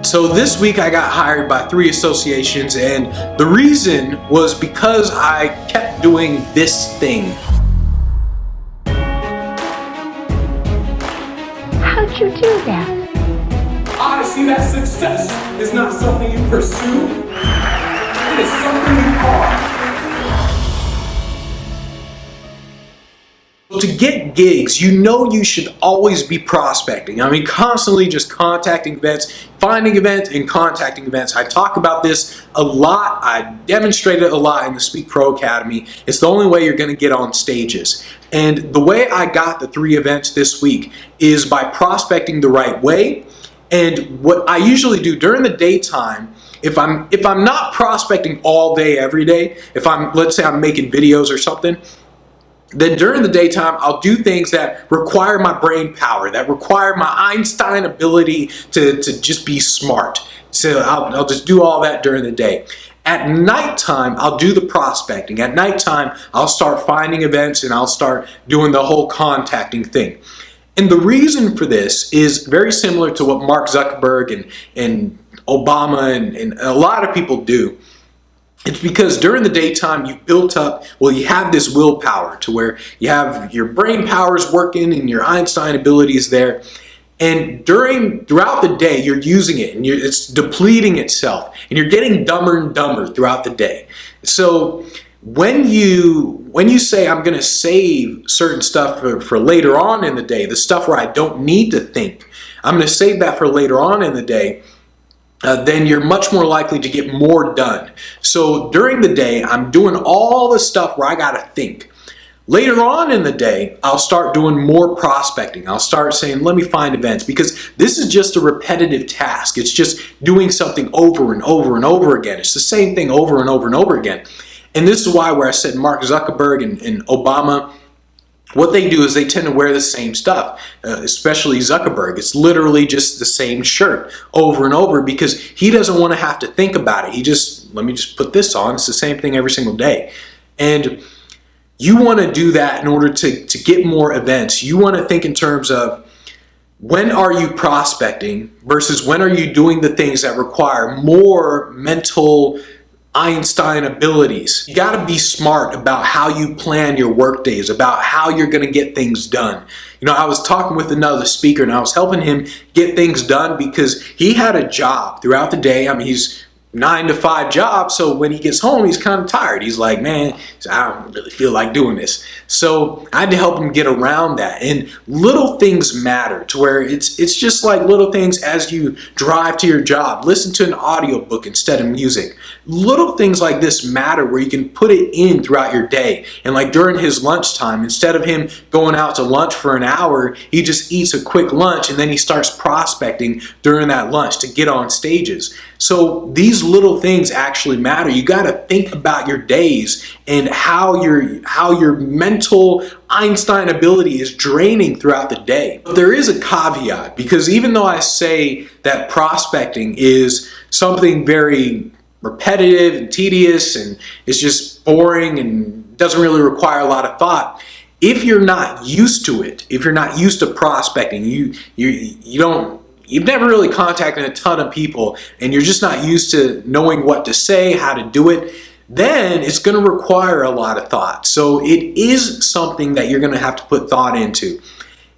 So this week I got hired by 3 associations, and the reason was because I kept doing this thing. How'd you do that? I see that success is not something you pursue, it is something you are. To get gigs, you should always be prospecting. I mean, constantly just contacting events, finding events, and contacting events. I talk about this a lot. I demonstrate it a lot in the Speak Pro Academy. It's the only way you're going to get on stages. And the way I got the 3 events this week is by prospecting the right way. And what I usually do during the daytime, if I'm not prospecting all day, every day, let's say I'm making videos or something, then during the daytime, I'll do things that require my brain power, that require my Einstein ability to just be smart. So I'll just do all that during the day. At nighttime, I'll do the prospecting. At nighttime, I'll start finding events and I'll start doing the whole contacting thing. And the reason for this is very similar to what Mark Zuckerberg and Obama and a lot of people do. It's because during the daytime you've built up, you have this willpower to where you have your brain powers working and your Einstein abilities there. And throughout the day you're using it and it's depleting itself and you're getting dumber and dumber throughout the day. So when you say I'm going to save certain stuff for later on in the day, the stuff where I don't need to think, I'm going to save that for later on in the day, then you're much more likely to get more done. So during the day, I'm doing all the stuff where I gotta think. Later on in the day, I'll start doing more prospecting. I'll start saying, let me find events, because this is just a repetitive task. It's just doing something over and over and over again. It's the same thing over and over and over again. And this is why where I said Mark Zuckerberg and Obama, what they do is they tend to wear the same stuff, especially Zuckerberg. It's literally just the same shirt over and over because he doesn't want to have to think about it. Let me just put this on. It's the same thing every single day. And you want to do that in order to get more events. You want to think in terms of when are you prospecting versus when are you doing the things that require more mental Einstein abilities. You got to be smart about how you plan your work days, about how you're going to get things done. I was talking with another speaker and I was helping him get things done because he had a job throughout the day. I mean, he's 9 to 5 job, so when he gets home, he's kind of tired. He's like, man, I don't really feel like doing this. So I had to help him get around that. And little things matter to where it's just like little things as you drive to your job. Listen to an audiobook instead of music. Little things like this matter where you can put it in throughout your day. And like during his lunchtime, instead of him going out to lunch for an hour, he just eats a quick lunch and then he starts prospecting during that lunch to get on stages. So these little things actually matter. You got to think about your days and how your mental Einstein ability is draining throughout the day. But there is a caveat, because even though I say that prospecting is something very repetitive and tedious and it's just boring and doesn't really require a lot of thought, if you're not used to it, if you're not used to prospecting, you've never really contacted a ton of people and you're just not used to knowing what to say, how to do it, then it's going to require a lot of thought. So it is something that you're going to have to put thought into.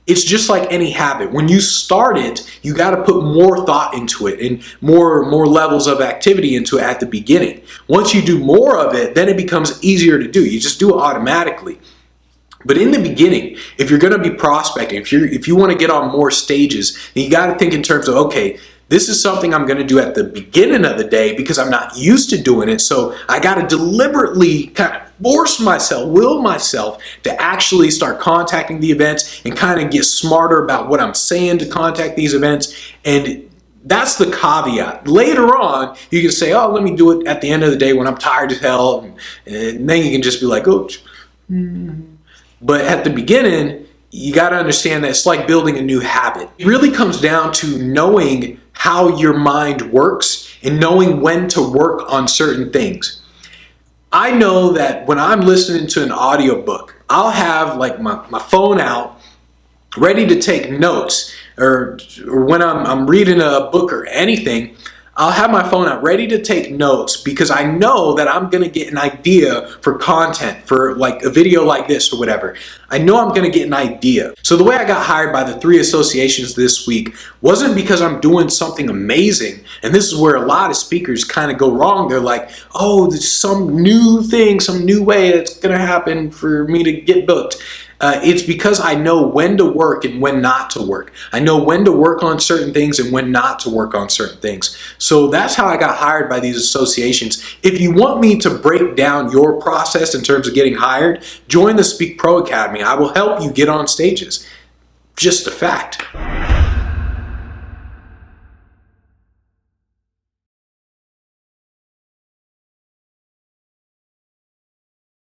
It's just like any habit. When you start it, you got to put more thought into it and more levels of activity into it at the beginning. Once you do more of it, then it becomes easier to do. You just do it automatically. But in the beginning, if you're going to be prospecting, if you want to get on more stages, then you got to think in terms of, okay, this is something I'm going to do at the beginning of the day because I'm not used to doing it. So I got to deliberately kind of will myself to actually start contacting the events and kind of get smarter about what I'm saying to contact these events. And that's the caveat. Later on, you can say, oh, let me do it at the end of the day when I'm tired as hell. And then you can just be like, oh. But at the beginning, you got to understand that it's like building a new habit. It really comes down to knowing how your mind works and knowing when to work on certain things. I know that when I'm listening to an audiobook, I'll have like my phone out, ready to take notes or when I'm reading a book or anything, I'll have my phone out ready to take notes because I know that I'm going to get an idea for content, for like a video like this or whatever. I know I'm going to get an idea. So the way I got hired by the 3 associations this week wasn't because I'm doing something amazing. And this is where a lot of speakers kind of go wrong. They're like, oh, there's some new thing, some new way that's going to happen for me to get booked. It's because I know when to work and when not to work. I know when to work on certain things and when not to work on certain things. So that's how I got hired by these associations. If you want me to break down your process in terms of getting hired, join the Speak Pro Academy. I will help you get on stages. Just a fact.